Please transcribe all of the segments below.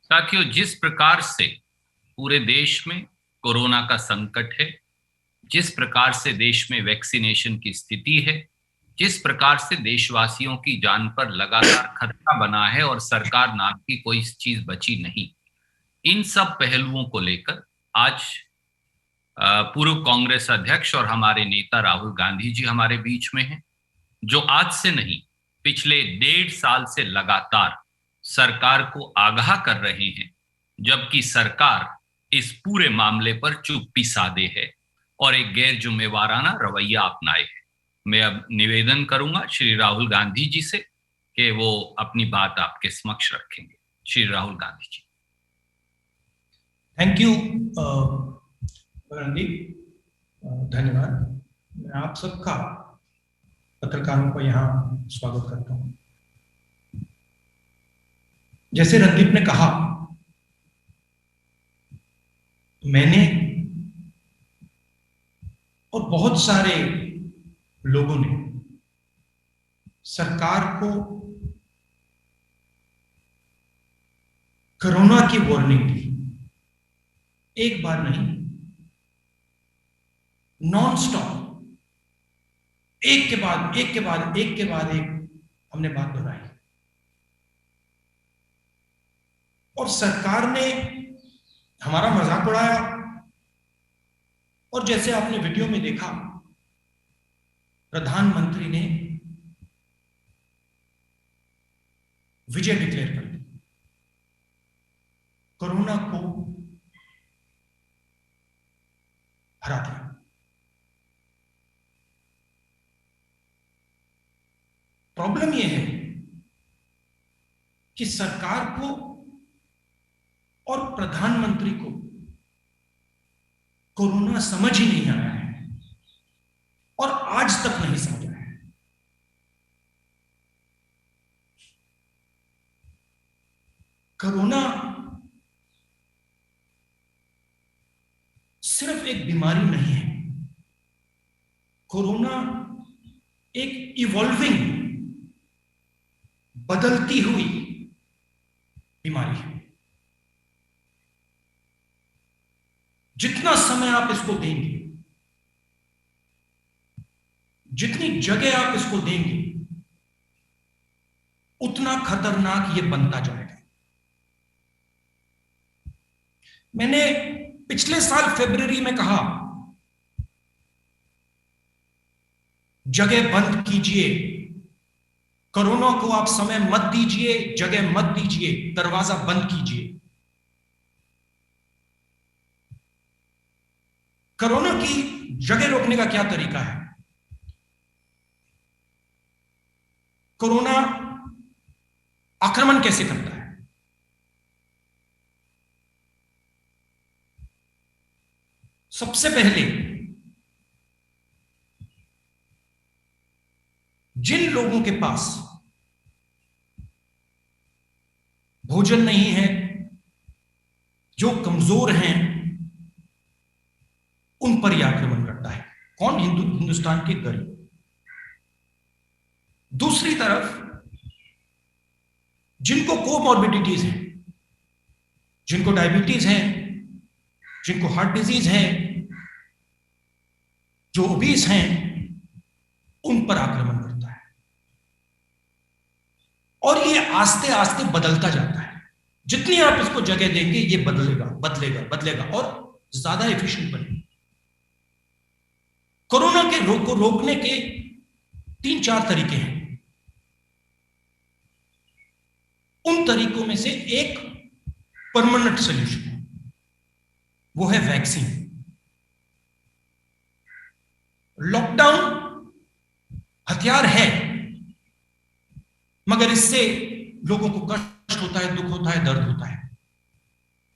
साथियों, जिस प्रकार से पूरे देश में कोरोना का संकट है, जिस प्रकार से देश में वैक्सीनेशन की स्थिति है, जिस प्रकार से देशवासियों की जान पर लगातार खतरा बना है और सरकार नाम की कोई चीज बची नहीं, इन सब पहलुओं को लेकर आज पूर्व कांग्रेस अध्यक्ष और हमारे नेता राहुल गांधी जी हमारे बीच में हैं, जो आज से नहीं, पिछले 1.5 साल से लगातार सरकार को आगाह कर रहे हैं, जबकि सरकार इस पूरे मामले पर चुप्पी साधे है और एक गैर जिम्मेवाराना रवैया अपनाए है। मैं अब निवेदन करूंगा श्री राहुल गांधी जी से कि वो अपनी बात आपके समक्ष रखेंगे। श्री राहुल गांधी जी। थैंक यू रणदीप, धन्यवाद। मैं आप सबका, पत्रकारों को यहाँ स्वागत करता हूँ। जैसे रणदीप ने कहा, मैंने और बहुत सारे लोगों ने सरकार को कोरोना की वार्निंग दी, एक बार नहीं, नॉन स्टॉप, एक के बाद एक के बाद एक के बाद एक हमने बात दोहराई और सरकार ने हमारा मजाक उड़ाया। और जैसे आपने वीडियो में देखा, प्रधानमंत्री ने विजय डिक्लेयर कर दी, कोरोना को हरा दिया। प्रॉब्लम यह है कि सरकार को और प्रधानमंत्री को कोरोना समझ ही नहीं आया है और आज तक नहीं समझा है। कोरोना सिर्फ एक बीमारी नहीं है, कोरोना एक इवॉल्विंग, बदलती हुई बीमारी है। जितना समय आप इसको देंगे, जितनी जगह आप इसको देंगे, उतना खतरनाक ये बनता जाएगा। मैंने पिछले साल फरवरी में कहा, जगह बंद कीजिए, कोरोना को आप समय मत दीजिए, जगह मत दीजिए, दरवाजा बंद कीजिए। कोरोना की जगह रोकने का क्या तरीका है? कोरोना आक्रमण कैसे करता है? सबसे पहले जिन लोगों के पास भोजन नहीं है, जो कमजोर हैं, उन पर यह आक्रमण करता है। कौन? हिंदुस्तान के गरीब। दूसरी तरफ जिनको कोमॉर्बिडिटीज हैं, जिनको डायबिटीज है, जिनको हार्ट डिजीज है, जो ओबीस हैं, उन पर आक्रमण करता है। और ये आस्ते आस्ते बदलता जाता है। जितनी आप इसको जगह देंगे, ये बदलेगा बदलेगा बदलेगा और ज्यादा एफिशिएंट बनेगा। कोरोना के रोग को रोकने के 3-4 तरीके हैं। उन तरीकों में से एक परमानेंट सॉल्यूशन है, वो है वैक्सीन। लॉकडाउन हथियार है, मगर इससे लोगों को कष्ट होता है, दुख होता है, दर्द होता है।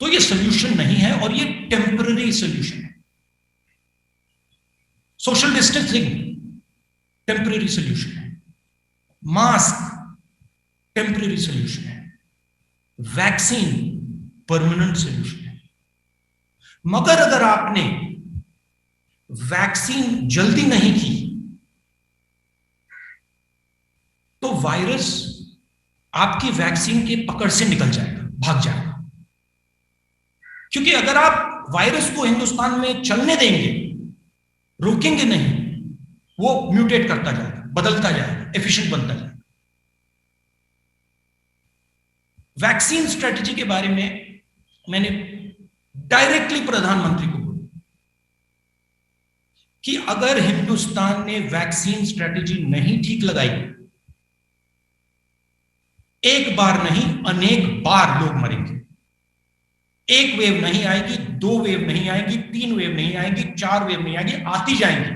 तो ये सॉल्यूशन नहीं है और ये टेम्पररी सॉल्यूशन है। सोशल डिस्टेंसिंग टेम्पररी सॉल्यूशन है, मास्क टेम्पररी सॉल्यूशन है, वैक्सीन परमानेंट सॉल्यूशन है। मगर अगर आपने वैक्सीन जल्दी नहीं की तो वायरस आपकी वैक्सीन के पकड़ से निकल जाएगा, भाग जाएगा। क्योंकि अगर आप वायरस को हिंदुस्तान में चलने देंगे, रोकेंगे नहीं, वो म्यूटेट करता जाएगा, बदलता जाएगा, एफिशिएंट बनता जाएगा। वैक्सीन स्ट्रेटजी के बारे में मैंने डायरेक्टली प्रधानमंत्री को बोला कि अगर हिंदुस्तान ने वैक्सीन स्ट्रेटजी नहीं ठीक लगाई, एक बार नहीं अनेक बार लोग मरेंगे। एक वेव नहीं आएगी, 2 वेव नहीं आएगी, 3 वेव नहीं आएगी, 4 वेव नहीं आएगी, आती जाएंगी,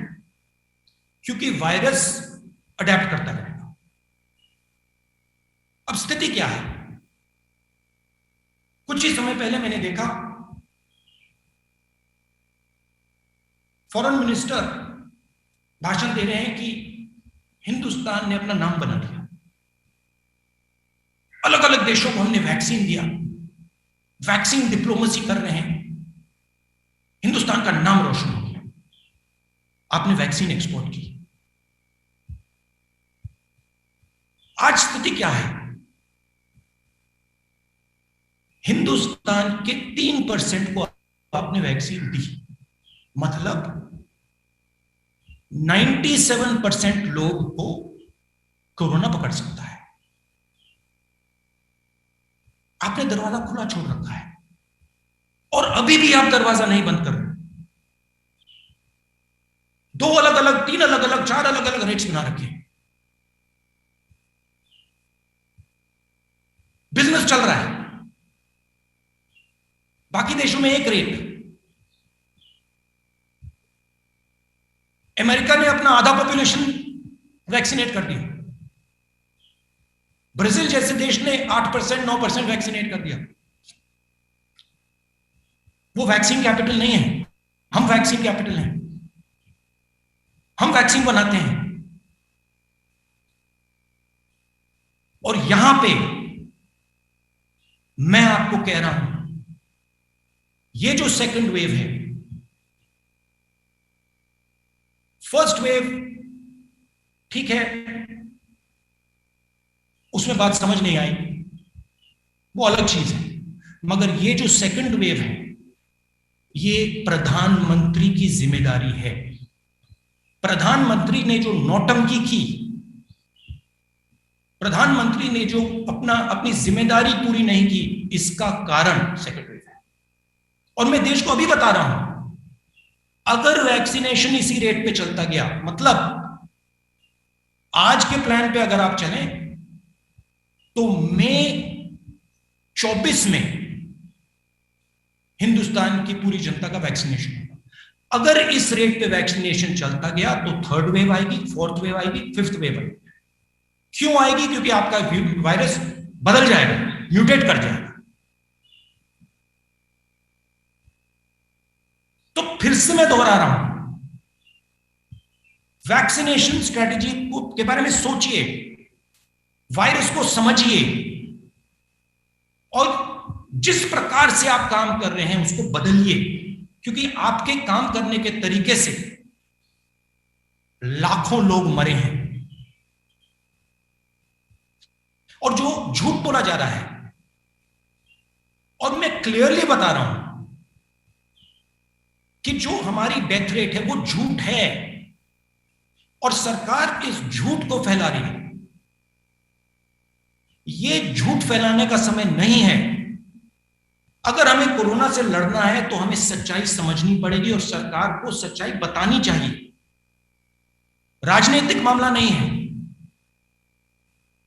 क्योंकि वायरस अडेप्ट करता रहेगा। अब स्थिति क्या है? कुछ ही समय पहले मैंने देखा फॉरेन मिनिस्टर भाषण दे रहे हैं कि हिंदुस्तान ने अपना नाम बना लिया, अलग अलग देशों को हमने वैक्सीन दिया, वैक्सीन डिप्लोमेसी कर रहे हैं, हिंदुस्तान का नाम रोशन हो गया, आपने वैक्सीन एक्सपोर्ट की। आज स्थिति क्या है? हिंदुस्तान के 3% को आपने वैक्सीन दी, मतलब 97% लोग को कोरोना पकड़ सकता है। आपने दरवाजा खुला छोड़ रखा है और अभी भी आप दरवाजा नहीं बंद कर रहे। 2 अलग अलग, 3 अलग अलग, 4 अलग अलग रेट्स बना रखे हैं, बिजनेस चल रहा है। बाकी देशों में एक रेट, अमेरिका ने अपना आधा पॉपुलेशन वैक्सीनेट कर दिया, ब्राजील जैसे देश ने 8%, 9% वैक्सीनेट कर दिया। वो वैक्सीन कैपिटल नहीं है, हम वैक्सीन कैपिटल हैं, हम वैक्सीन बनाते हैं। और यहां पे मैं आपको कह रहा हूं, ये जो सेकंड वेव है, फर्स्ट वेव ठीक है, उसमें बात समझ नहीं आई, वो अलग चीज है, मगर ये जो सेकंड वेव है, ये प्रधानमंत्री की जिम्मेदारी है। प्रधानमंत्री ने जो नौटंकी की, प्रधानमंत्री ने जो अपनी जिम्मेदारी पूरी नहीं की, इसका कारण सेकंड वेव है। और मैं देश को अभी बता रहा हूं, अगर वैक्सीनेशन इसी रेट पे चलता गया, मतलब आज के प्लान पे अगर आप चलें तो मई 24 में हिंदुस्तान की पूरी जनता का वैक्सीनेशन होगा। अगर इस रेट पे वैक्सीनेशन चलता गया तो 3rd वेव आएगी, 4th वेव आएगी, 5th वेव आएगी। क्यों आएगी? क्योंकि आपका वायरस बदल जाएगा, म्यूटेट कर जाएगा। तो फिर से मैं दोहरा रहा हूं, वैक्सीनेशन स्ट्रेटजी के बारे में सोचिए, वायरस को समझिए और जिस प्रकार से आप काम कर रहे हैं उसको बदलिए, क्योंकि आपके काम करने के तरीके से लाखों लोग मरे हैं। और जो झूठ बोला जा रहा है, और मैं क्लियरली बता रहा हूं कि जो हमारी डेथ रेट है वो झूठ है, और सरकार इस झूठ को फैला रही है। ये झूठ फैलाने का समय नहीं है। अगर हमें कोरोना से लड़ना है तो हमें सच्चाई समझनी पड़ेगी और सरकार को सच्चाई बतानी चाहिए। राजनीतिक मामला नहीं है,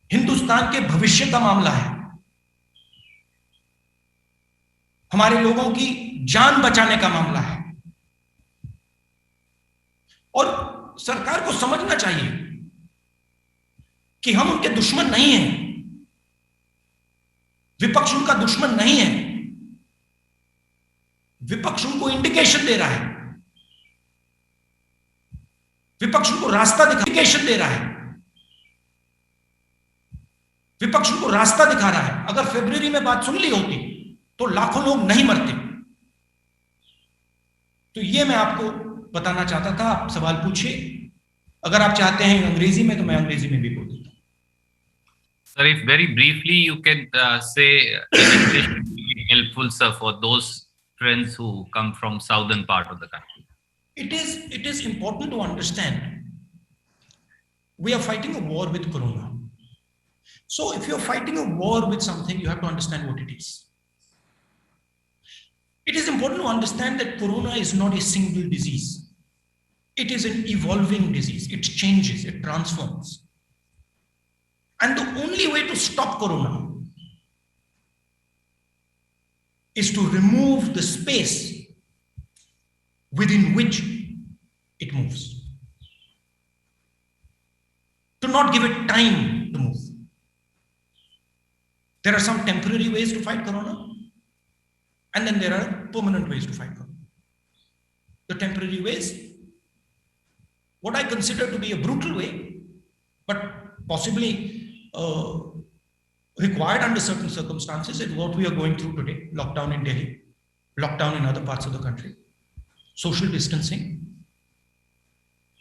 हिंदुस्तान के भविष्य का मामला है, हमारे लोगों की जान बचाने का मामला है। और सरकार को समझना चाहिए कि हम उनके दुश्मन नहीं हैं, विपक्ष उनका दुश्मन नहीं है। विपक्ष उनको इंडिकेशन दे रहा है, विपक्ष उनको रास्ता इंडिकेशन दे रहा है, विपक्ष उनको रास्ता दिखा रहा है। अगर फरवरी में बात सुन ली होती तो लाखों लोग नहीं मरते। तो ये मैं आपको बताना चाहता था। आप सवाल पूछिए, अगर आप चाहते हैं अंग्रेजी में तो मैं अंग्रेजी में भी बोल देता हूं। Sir, if very briefly you can say in English, it will be helpful, sir, for those friends who come from southern part of the country. It is important to understand we are fighting a war with corona. So if you're fighting a war with something, you have to understand what it is. It is important to understand that corona is not a single disease. It is an evolving disease. It changes, it transforms. And the only way to stop corona is to remove the space within which it moves. To not give it time to move. There are some temporary ways to fight corona, and then there are permanent ways to fight corona. The temporary ways, what I consider to be a brutal way, but possibly required under certain circumstances, is what we are going through today. Lockdown in Delhi, lockdown in other parts of the country, social distancing,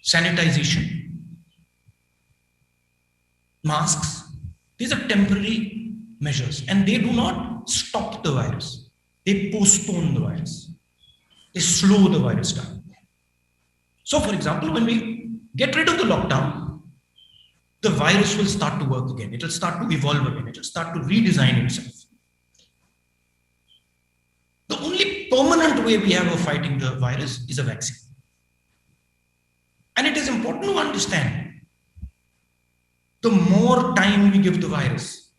sanitization, masks. These are temporary measures, and they do not stop the virus. They postpone the virus. They slow the virus down. So, for example, when we get rid of the lockdown, the virus will start to work again. It will start to evolve again. It will start to redesign itself. The only permanent way we have of fighting the virus is a vaccine. And it is important to understand, the more time we give the virus,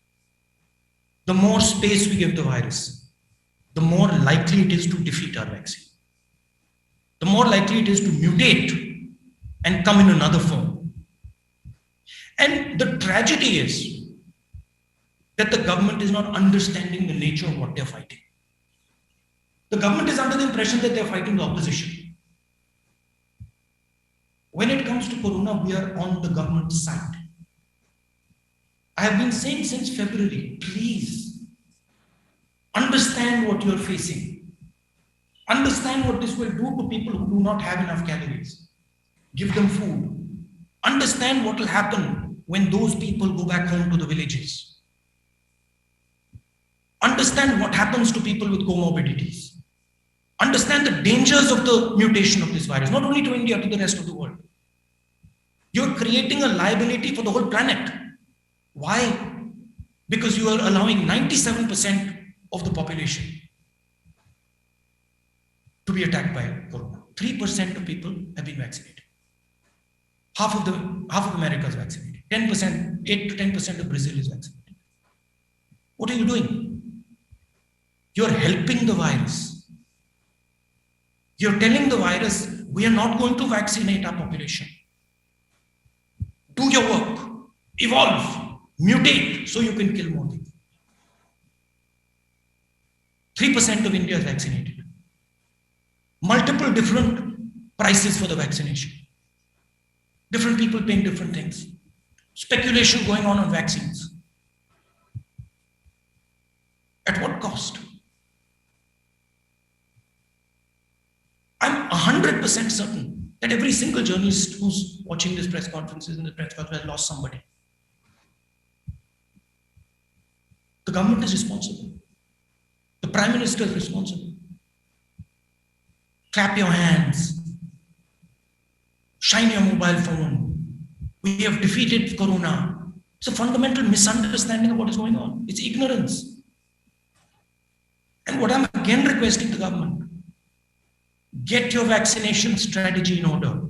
the more space we give the virus, the more likely it is to defeat our vaccine. The more likely it is to mutate and come in another form. And the tragedy is that the government is not understanding the nature of what they're fighting. The government is under the impression that they're fighting the opposition. When it comes to corona, we are on the government side. I have been saying since February, please understand what you're facing. Understand what this will do to people who do not have enough calories. Give them food. Understand what will happen when those people go back home to the villages. Understand what happens to people with comorbidities. Understand the dangers of the mutation of this virus, not only to India, to the rest of the world. You're creating a liability for the whole planet. Why? Because you are allowing 97% of the population to be attacked by corona. 3% of people have been vaccinated. Half of America is vaccinated. 10%, 8 to 10% of Brazil is vaccinated. What are you doing? You're helping the virus. You're telling the virus, we are not going to vaccinate our population. Do your work. Evolve. Mutate so you can kill more people. 3% of India is vaccinated. Multiple different prices for the vaccination. Different people paying different things. Speculation going on vaccines. At what cost? I'm 100% certain that every single journalist who's watching this press conferences and the press conference has lost somebody. The government is responsible. The Prime Minister is responsible. Clap your hands. Shine your mobile phone. We have defeated corona. It's a fundamental misunderstanding of what is going on. It's ignorance. And what I'm again requesting the government, get your vaccination strategy in order.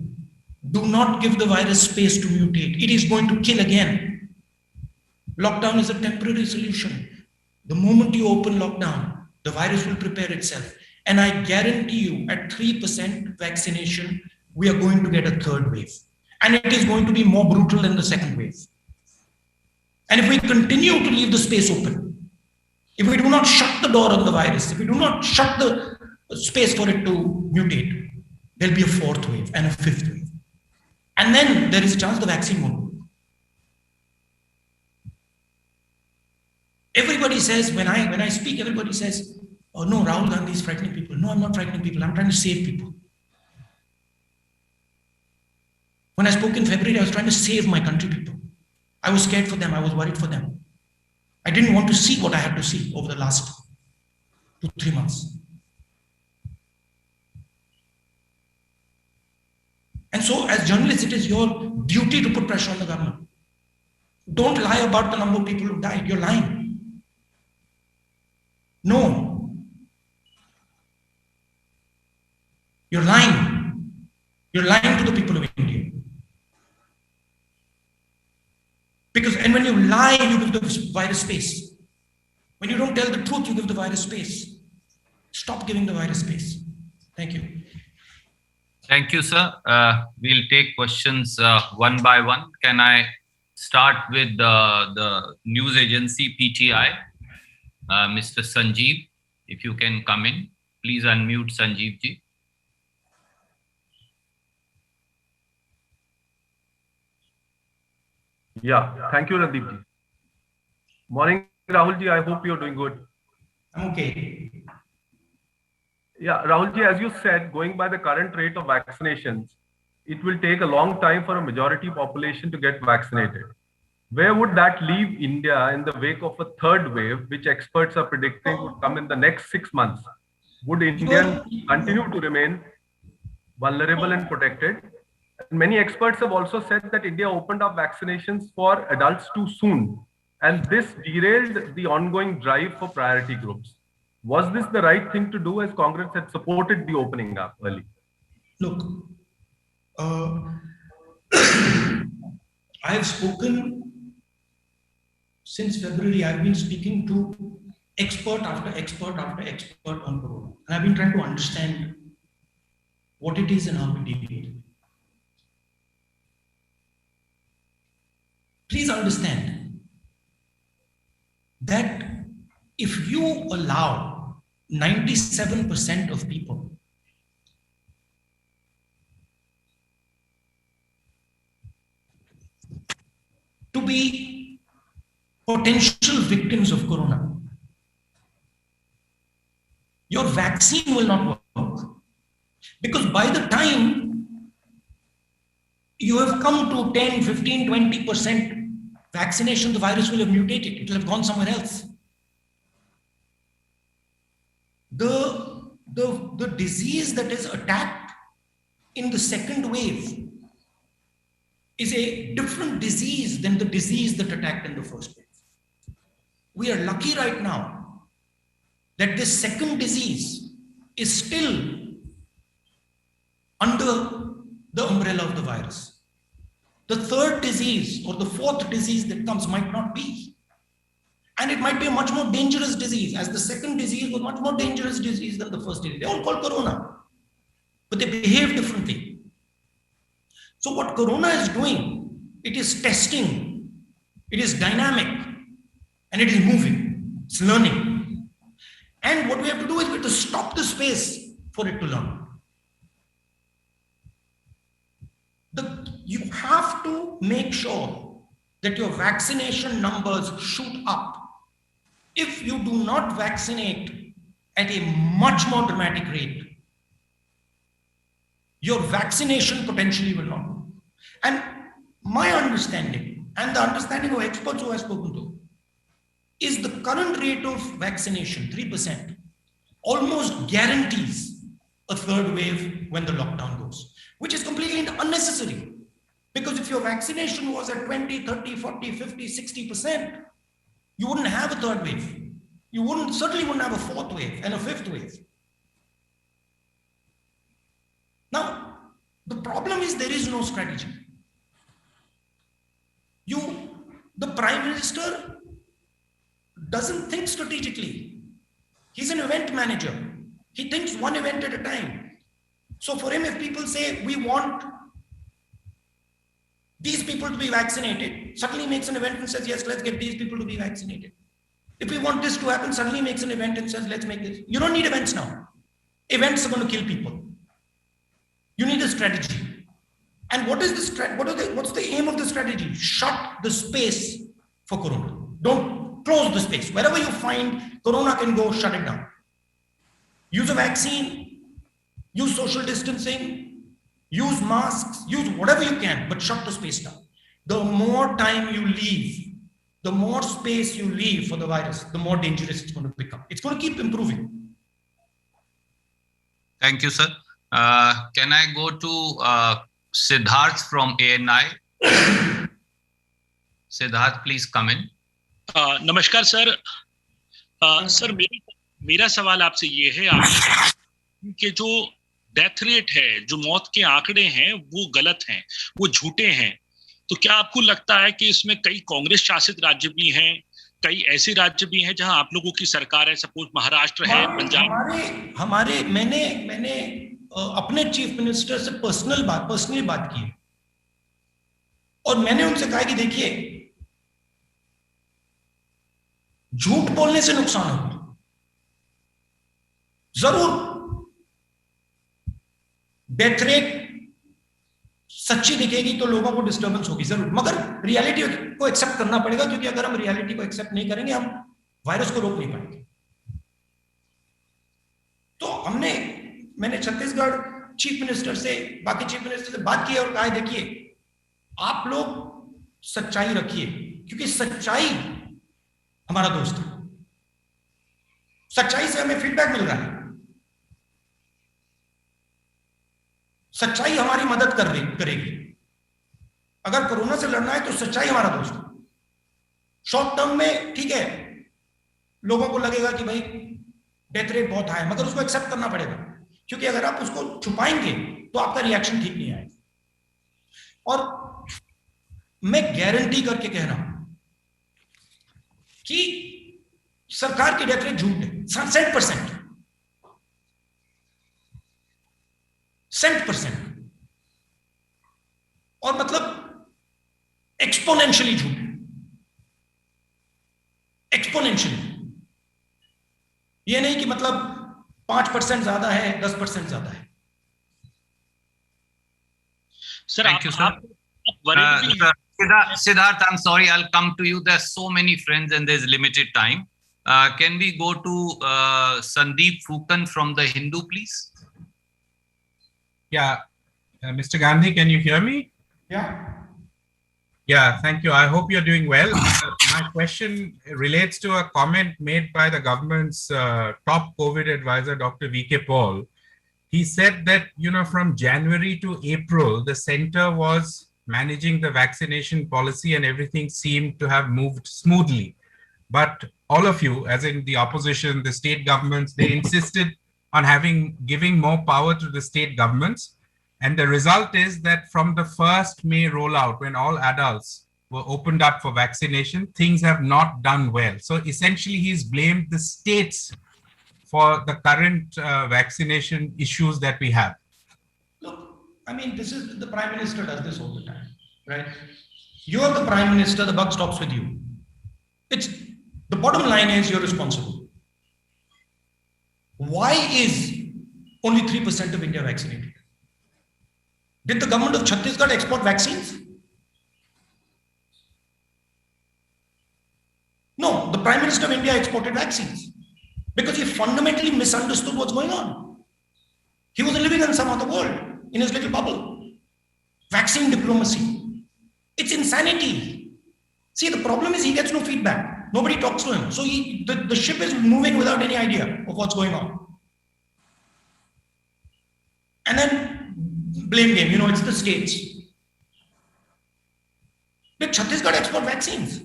Do not give the virus space to mutate. It is going to kill again. Lockdown is a temporary solution. The moment you open lockdown, the virus will prepare itself. And I guarantee you, at 3% vaccination, we are going to get a third wave. And it is going to be more brutal than the second wave. And if we continue to leave the space open, if we do not shut the door on the virus, if we do not shut the space for it to mutate, there'll be a fourth wave and a fifth wave. And then there is a chance the vaccine won't work. Everybody says, when I speak, everybody says, oh no, Rahul Gandhi is frightening people. No, I'm not frightening people. I'm trying to save people. When I spoke in February, I was trying to save my country people. I was scared for them. I was worried for them. I didn't want to see what I had to see over the last 2-3 months. And so as journalists, it is your duty to put pressure on the government. Don't lie about the number of people who died. You're lying. No. You're lying. You're lying to the people of India. Because, and when you lie, you give the virus space. When you don't tell the truth, you give the virus space. Stop giving the virus space. Thank you. Thank you, sir. We'll take questions one by one. Can I start with the news agency PTI? Mr. Sanjeev, if you can come in, please unmute Sanjeev ji. Yeah, thank you, Randeep ji. Morning, Rahul ji. I hope you're doing good. I'm okay. Yeah, Rahul ji, as you said, going by the current rate of vaccinations, it will take a long time for a majority population to get vaccinated. Where would that leave India in the wake of a third wave, which experts are predicting would come in the next 6 months? Would India continue to remain vulnerable and protected? And many experts have also said that India opened up vaccinations for adults too soon, and this derailed the ongoing drive for priority groups. Was this the right thing to do, as Congress had supported the opening up early? Look, I have spoken since February. I've been speaking to expert after expert after expert on corona. And I've been trying to understand what it is and how to deal with it. Please understand that if you allow 97% of people to be potential victims of corona, your vaccine will not work. Because by the time you have come to 10, 15, 20% vaccination, the virus will have mutated. It will have gone somewhere else. The disease that is attacked in the second wave is a different disease than the disease that attacked in the first wave. We are lucky right now that this second disease is still under the umbrella of the virus. The third disease or the fourth disease that comes might not be. And it might be a much more dangerous disease, as the second disease was much more dangerous disease than the first disease. They all call corona, but they behave differently. So what corona is doing, it is testing, it is dynamic, and it is moving, it's learning. And what we have to do is we have to stop the space for it to learn. You have to make sure that your vaccination numbers shoot up. If you do not vaccinate at a much more dramatic rate, your vaccination potentially will not work. And my understanding, and the understanding of experts who I've spoken to, is the current rate of vaccination, 3%, almost guarantees a third wave when the lockdown goes, which is completely unnecessary. Because if your vaccination was at 20, 30, 40, 50, 60%, you wouldn't have a third wave. You certainly wouldn't have a fourth wave and a fifth wave. Now, the problem is there is no strategy. The Prime Minister doesn't think strategically. He's an event manager. He thinks one event at a time. So for him, if people say, we want these people to be vaccinated, suddenly he makes an event and says, yes, let's get these people to be vaccinated. If we want this to happen, suddenly he makes an event and says, let's make this. You don't need events now. Events are going to kill people. You need a strategy. And what is the what's the aim of the strategy? Shut the space for corona. Don't close the space. Wherever you find corona can go, shut it down. Use a vaccine, use social distancing, use masks, use whatever you can, but shut the space down. The more time you leave, the more space you leave for the virus, the more dangerous it's going to become. It's going to keep improving. Thank you, sir. Can I go to Siddharth from ANI. Siddharth, please come in. नमस्कार sir. Sir मेरा सवाल आपसे ये है, आपने कि जो death rate है, जो मौत के आंकड़े हैं वो गलत हैं, वो झूठे हैं, तो क्या आपको लगता है कि इसमें कई कांग्रेस शासित राज्य भी हैं, कई ऐसे राज्य भी हैं जहां आप लोगों की सरकार है, सपोज महाराष्ट्र है, पंजाब? हमारे मैंने अपने चीफ मिनिस्टर से पर्सनली बात की और मैंने उनसे कहा कि देखिए, झूठ बोलने से नुकसान होगा जरूर, डेथ रेट सच्ची दिखेगी तो लोगों को डिस्टर्बेंस होगी जरूर, मगर रियलिटी को एक्सेप्ट करना पड़ेगा, क्योंकि अगर हम रियलिटी को एक्सेप्ट नहीं करेंगे हम वायरस को रोक नहीं पाएंगे. तो मैंने छत्तीसगढ़ चीफ मिनिस्टर से, बाकी चीफ मिनिस्टर से बात की और कहा, देखिए आप लोग सच्चाई रखिए, क्योंकि सच्चाई हमारा दोस्त है, सच्चाई से हमें फीडबैक मिल रहा है, सच्चाई हमारी मदद करेगी. अगर कोरोना से लड़ना है तो सच्चाई हमारा दोस्त है. शॉर्ट टर्म में ठीक है, लोगों को लगेगा कि भाई डेथ रेट बहुत हाई है, मगर उसको एक्सेप्ट करना पड़ेगा, क्योंकि अगर आप उसको छुपाएंगे तो आपका रिएक्शन ठीक नहीं आएगा. और मैं गारंटी करके कह रहा हूं कि सरकार की डेथ रेट झूठ है, 100%, और मतलब एक्सपोनेंशियली झूठ है, एक्सपोनेंशियली. ये नहीं कि मतलब 5% ज्यादा है, 10% ज्यादा है. Sir, Thank you, sir. Siddharth, I'm sorry, I'll come to you. There's so many friends and there's limited time. Can we go to Sandeep Fukan from The Hindu, please? Yeah, Mr. Gandhi, can you hear me? Yeah, thank you. I hope you're doing well. My question relates to a comment made by the government's top COVID advisor, Dr. V.K. Paul. He said that, from January to April, the center was managing the vaccination policy and everything seemed to have moved smoothly. But all of you, as in the opposition, the state governments, they insisted on giving more power to the state governments. And the result is that from the first May rollout, when all adults were opened up for vaccination, things have not done well. So essentially, he's blamed the states for the current vaccination issues that we have. Look, I mean, this is the Prime Minister does this all the time, right? You're the Prime Minister, the buck stops with you. The bottom line is you're responsible. Why is only 3% of India vaccinated? Did the government of Chhattisgarh export vaccines? No, the Prime Minister of India exported vaccines because he fundamentally misunderstood what's going on. He was living in some other world, in his little bubble. Vaccine diplomacy. It's insanity. See, the problem is he gets no feedback. Nobody talks to him. So the ship is moving without any idea of what's going on. And then blame game, it's the states. Did Chhattisgarh export vaccines?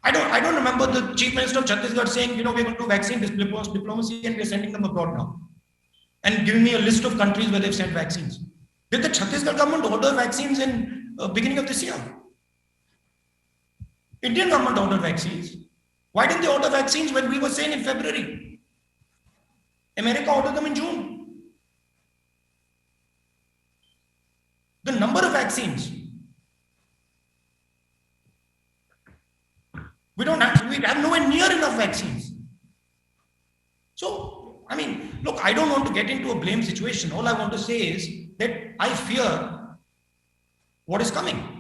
I don't remember the Chief Minister of Chhattisgarh saying, we're going to do vaccine diplomacy and we're sending them abroad now. And giving me a list of countries where they've sent vaccines. Did the Chhattisgarh government order vaccines in beginning of this year? Indian government ordered vaccines. Why didn't they order vaccines when we were saying in February? America ordered them in June. The number of vaccines. We have nowhere near enough vaccines. So, I mean, look, I don't want to get into a blame situation. All I want to say is that I fear what is coming.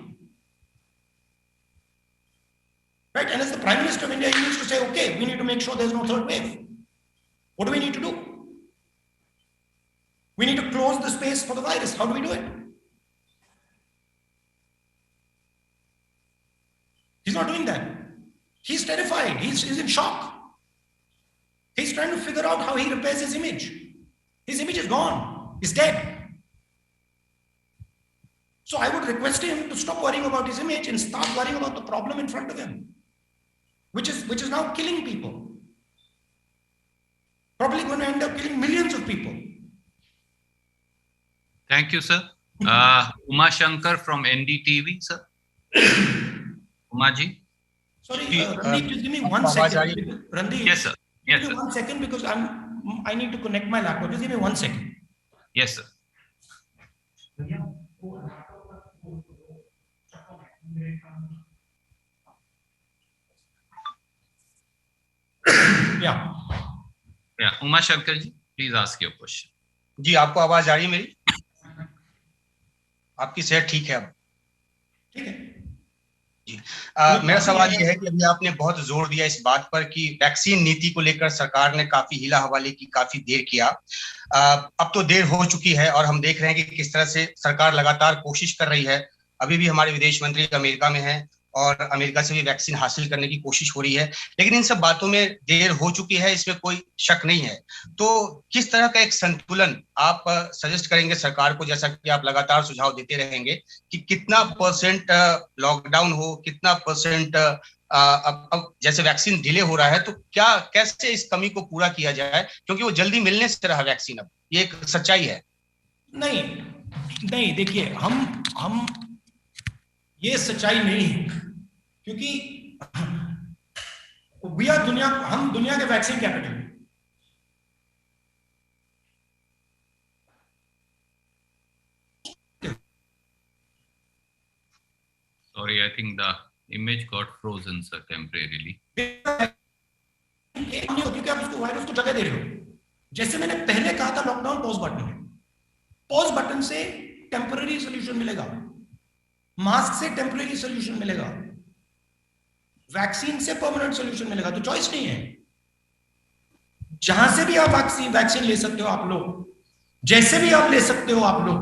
Right? And as the Prime Minister of India, he needs to say, okay, we need to make sure there's no third wave. What do we need to do? We need to close the space for the virus. How do we do it? He's not doing that. He's terrified. He's in shock. He's trying to figure out how he repairs his image. His image is gone. He's dead. So I would request him to stop worrying about his image and start worrying about the problem in front of him, which is now killing people. Probably going to end up killing millions of people. Thank you, sir. Uma Shankar from NDTV, sir. Uma ji. Sorry, Randeep, just give me 1 second. Randeep, yes, sir. Yes, give me 1 second because I need to connect my laptop. Just give me 1 second. Yes, sir. Yeah. Yeah, Uma Shankar ji, please ask your question. जी, आपको आवाज आ रही है मेरी? आपकी सेहत ठीक है अब? ठीक है जी। मेरा सवाल ये है कि अभी आपने बहुत जोर दिया इस बात पर कि वैक्सीन नीति को लेकर सरकार ने काफी हीला हवाले की, काफी देर किया। अब तो देर हो चुकी है और हम देख रहे हैं कि किस तरह से सरकार लगातार कोशिश कर रही है। अभी भी हमारे विदेश मंत्री अमेरिका में हैं और अमेरिका से भी वैक्सीन हासिल करने की कोशिश हो रही है, लेकिन इन सब बातों में देर हो चुकी है, इसमें कोई शक नहीं है। तो किस तरह का एक संतुलन आप सजेस्ट करेंगे सरकार को, जैसा कि आप लगातार सुझाव देते रहेंगे कि कितना परसेंट लॉकडाउन हो, कितना परसेंट अब जैसे वैक्सीन डिले हो रहा है तो क्या कैसे इस कमी को पूरा किया जाए, क्योंकि वो जल्दी मिलने से रहा वैक्सीन, अब ये एक सच्चाई है। नहीं देखिए, हम ये सच्चाई नहीं है, क्योंकि हम दुनिया के वैक्सीन कैपिटल हैं। Sorry, I think the image got frozen, sir, temporarily. क्योंकि आप उसको वायरस को जगह दे रहे हो। जैसे मैंने पहले कहा था, लॉकडाउन पॉज बटन है। पॉज बटन से टेम्पररी सोल्यूशन मिलेगा, मास्क से टेम्पररी सोल्यूशन मिलेगा, वैक्सीन से परमानेंट सोल्यूशन मिलेगा। तो चॉइस नहीं है, जहां से भी आप वैक्सीन ले सकते हो आप लोग, जैसे भी आप ले सकते हो आप लोग,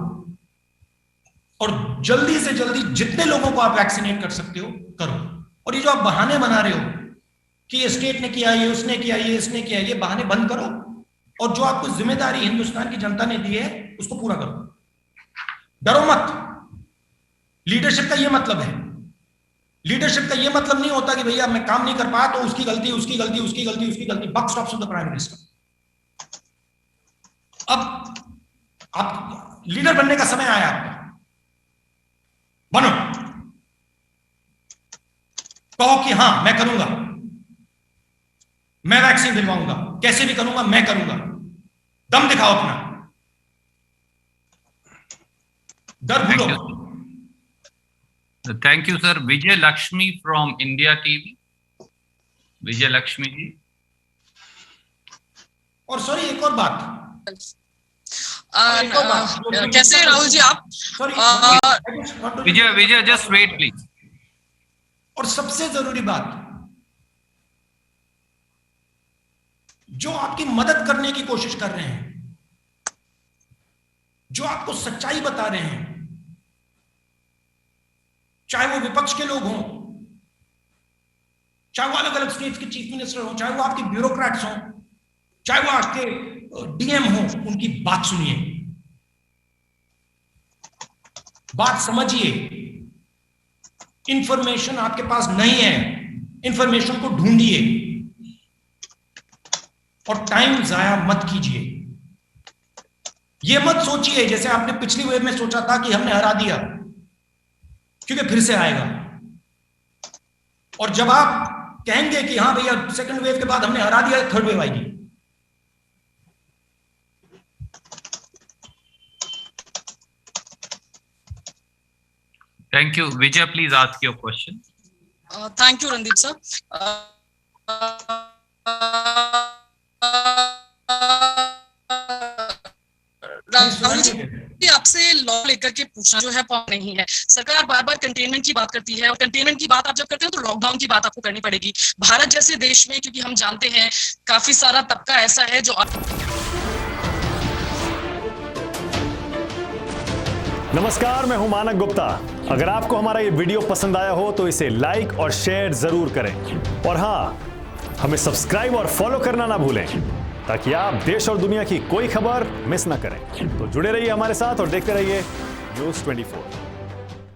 और जल्दी से जल्दी जितने लोगों को आप वैक्सीनेट कर सकते हो करो। और ये जो आप बहाने बना रहे हो कि ये स्टेट ने किया, ये उसने किया, ये इसने किया, ये बहाने बंद करो और जो आपको जिम्मेदारी हिंदुस्तान की जनता ने दी है उसको पूरा करो। डरो मत। लीडरशिप का ये मतलब है। लीडरशिप का ये मतलब नहीं होता कि भैया मैं काम नहीं कर पाया तो उसकी गलती, उसकी गलती, उसकी गलती, उसकी गलती। Buck stops with the prime minister. अब आप लीडर बनने का समय आया, आपका बनो, कहो कि हाँ मैं करूंगा, मैं वैक्सीन दिलवाऊंगा, कैसे भी करूंगा, मैं करूंगा। दम दिखाओ अपना, डर भूलो। Thank you, sir. Vijay Lakshmi from India TV. Vijay Lakshmi जी। और सॉरी एक और बात, कैसे राहुल जी आप? विजय just wait please। और सबसे जरूरी बात, जो आपकी मदद करने की कोशिश कर रहे हैं, जो आपको सच्चाई बता रहे हैं, चाहे वो विपक्ष के लोग हों, चाहे वो अलग अलग स्टेट्स के चीफ मिनिस्टर हों, चाहे वो आपके ब्यूरोक्रेट्स हों, चाहे वो आपके डीएम हों, उनकी बात सुनिए, बात समझिए। इंफॉर्मेशन आपके पास नहीं है, इंफॉर्मेशन को ढूंढिए और टाइम जाया मत कीजिए। ये मत सोचिए जैसे आपने पिछली वेव में सोचा था कि हमने हरा दिया, क्योंकि फिर से आएगा। और जब आप कहेंगे कि हाँ भैया सेकंड वेव के बाद हमने हरा दिया, थर्ड वेव आएगी। Thank you. Vijay, please ask your question. Thank you, Randeep sir. Rahul ji, आपसे लॉ लेकर के पूछना जो है नहीं है। सरकार बार बार कंटेनमेंट की बात करती है और कंटेनमेंट की बात आप जब करते हैं तो लॉकडाउन की बात आपको करनी पड़ेगी। भारत जैसे देश में, क्योंकि हम जानते हैं काफी सारा तबका ऐसा है जो। नमस्कार, मैं हूं मानक गुप्ता। अगर आपको हमारा ये वीडियो पसंद आया हो तो इसे लाइक और शेयर जरूर करें, और हाँ, हमें सब्सक्राइब और फॉलो करना ना भूलें ताकि आप देश और दुनिया की कोई खबर मिस ना करें। तो जुड़े रहिए हमारे साथ और देखते रहिए न्यूज़ 24।